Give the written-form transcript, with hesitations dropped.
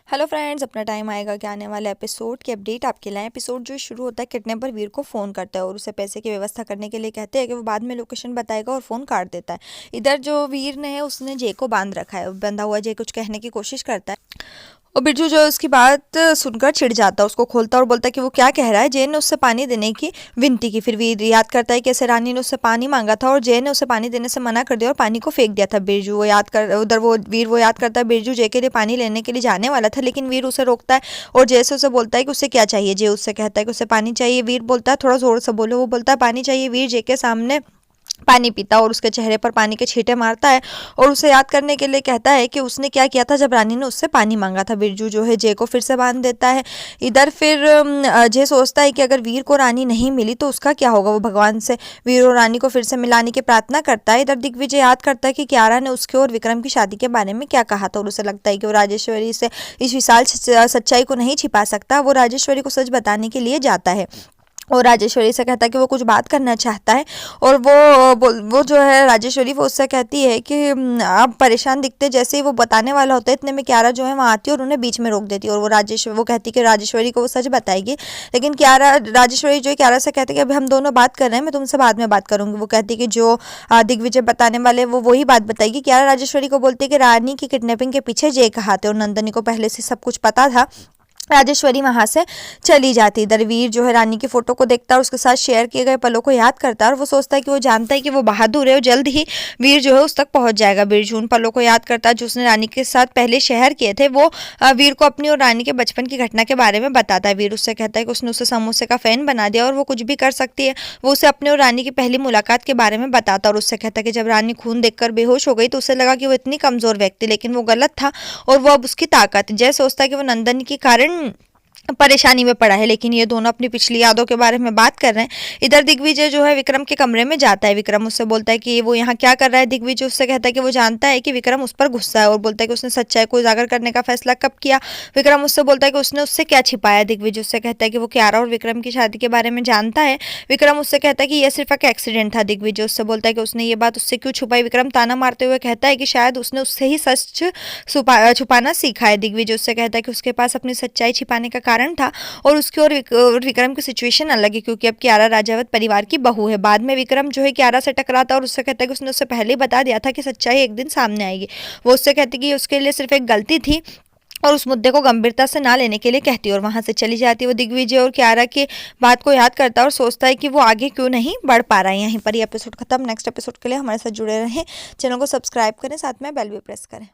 Hello friends, अपना time आएगा कि आने वाले एपिसोड की अपडेट आपके लिए। एपिसोड जो शुरू होता है किडनैपर वीर को फ़ोन करता है और उसे पैसे की व्यवस्था करने के लिए कहते हैं कि वो बाद में लोकेशन बताएगा और फ़ोन काट देता है। इधर जो वीर ने है उसने जय को बांध रखा है, बंधा हुआ जय कुछ कहने की कोशिश करता है और बिरजू जो है उसकी बात सुनकर चिढ़ जाता है, उसको खोलता है और बोलता है कि वो क्या कह रहा है। जय ने उससे पानी देने की विनती की। फिर वीर याद करता है कि ऐसे रानी ने उससे पानी मांगा था और जय ने उसे पानी देने से मना कर दिया और पानी को फेंक दिया था। बिरजू वो याद कर उधर वो वीर वो याद करता है बिरजू जय के लिए पानी लेने के लिए जाने वाला था, लेकिन वीर उसे रोकता है और जय से उसे बोलता है कि उसे क्या चाहिए। जय उससे कहता है कि उसे पानी चाहिए। वीर बोलता है थोड़ा जोर से बोलो। वो बोलता है पानी चाहिए। वीर जय के सामने पानी पीता और उसके चेहरे पर पानी के छींटे मारता है और उसे याद करने के लिए कहता है कि उसने क्या किया था जब रानी ने उससे पानी मांगा था। बिरजू जो है जय को फिर से बांध देता है। इधर फिर जय सोचता है कि अगर वीर को रानी नहीं मिली तो उसका क्या होगा। वो भगवान से वीर और रानी को फिर से मिलाने की प्रार्थना करता है। इधर दिग्विजय याद करता है कि कियारा ने उसके और विक्रम की शादी के बारे में क्या कहा था और उसे लगता है कि वो राजेश्वरी से इस विशाल सच्चाई को नहीं छिपा सकता। वो राजेश्वरी को सच बताने के लिए जाता है और राजेश्वरी से कहता है कि वो कुछ बात करना चाहता है और वो जो है राजेश्वरी वो उससे कहती है कि आप परेशान दिखते। जैसे ही वो बताने वाला होता है इतने में कियारा जो है वहाँ आती है और उन्हें बीच में रोक देती है और वो कहती है कि राजेश्वरी को वो सच बताएगी। लेकिन राजेश्वरी जो है कियारा से कहती है कि अभी हम दोनों बात कर रहे हैं, मैं तुमसे बाद में बात करूंगी। वो कहती है कि जो दिग्विजय बताने वाले वो वही बात बताएगी। कियारा राजेश्वरी को बोलती है कि रानी की किडनैपिंग के पीछे जय का हाथ है और नंदनी को पहले से सब कुछ पता था। राजेश्वरी वहां से चली जाती। इधर वीर जो है रानी की फोटो को देखता है और उसके साथ शेयर किए गए पलों को याद करता है और वो सोचता है कि वो जानता है कि वो बहादुर है और जल्द ही वीर जो है उस तक पहुंच जाएगा। बिरजू उन पलों को याद करता है जो उसने रानी के साथ पहले शेयर किए थे। वो वीर को अपनी और रानी के बचपन की घटना के बारे में बताता है। वीर उससे कहता है कि उसने उसे समोसे का फैन बना दिया और वो कुछ भी कर सकती है। वो उसे अपने और रानी की पहली मुलाकात के बारे में बताता और उससे कहता है कि जब रानी खून देखकर बेहोश हो गई तो उसे लगा कि वो इतनी कमजोर व्यक्ति, लेकिन वो गलत था और वो अब उसकी ताकत। जय सोचता है कि वो नंदन के कारण परेशानी में पड़ा है, लेकिन ये दोनों अपनी पिछली यादों के बारे में बात कर रहे हैं। इधर दिग्विजय जो है विक्रम के कमरे में जाता है। विक्रम उससे बोलता है कि वो यहाँ क्या कर रहा है। दिग्विजय उससे कहता है कि वो जानता है कि विक्रम उस पर गुस्सा है और बोलता है कि उसने सच्चाई को उजागर करने का फैसला कब किया। विक्रम उससे बोलता है कि उसने उससे क्या छिपाया। दिग्विजय उससे कहता है कि वो कियारा और विक्रम की शादी के बारे में जानता है। विक्रम उससे कहता है कि यह सिर्फ एक एक्सीडेंट था। दिग्विजय उससे बोलता है कि उसने ये बात उससे क्यों छुपाई। विक्रम ताना मारते हुए कहता है कि शायद उसने उससे ही सच छुपाना सीखा है। दिग्विजय उससे कहता है कि उसके पास अपनी सच्चाई छिपाने का कारण था और उसकी और विक्रम की सिचुएशन अलग है क्योंकि अब कियारा राजावत परिवार की बहू है। बाद में विक्रम जो है कियारा से टकराता और उससे कहता है कि उसने उससे पहले ही बता दिया था कि सच्चाई एक दिन सामने आएगी। वो उससे कहती कि उसके लिए सिर्फ एक गलती थी और उस मुद्दे को गंभीरता से ना लेने के लिए कहती है और वहां से चली जाती है। वो दिग्विजय और कियारा की बात को याद करता है और सोचता है कि वो आगे क्यों नहीं बढ़ पा रहा है। यहीं पर ये एपिसोड खत्म। नेक्स्ट एपिसोड के लिए हमारे साथ जुड़े रहें, चैनल को सब्सक्राइब करें, साथ में बेल भी प्रेस करें।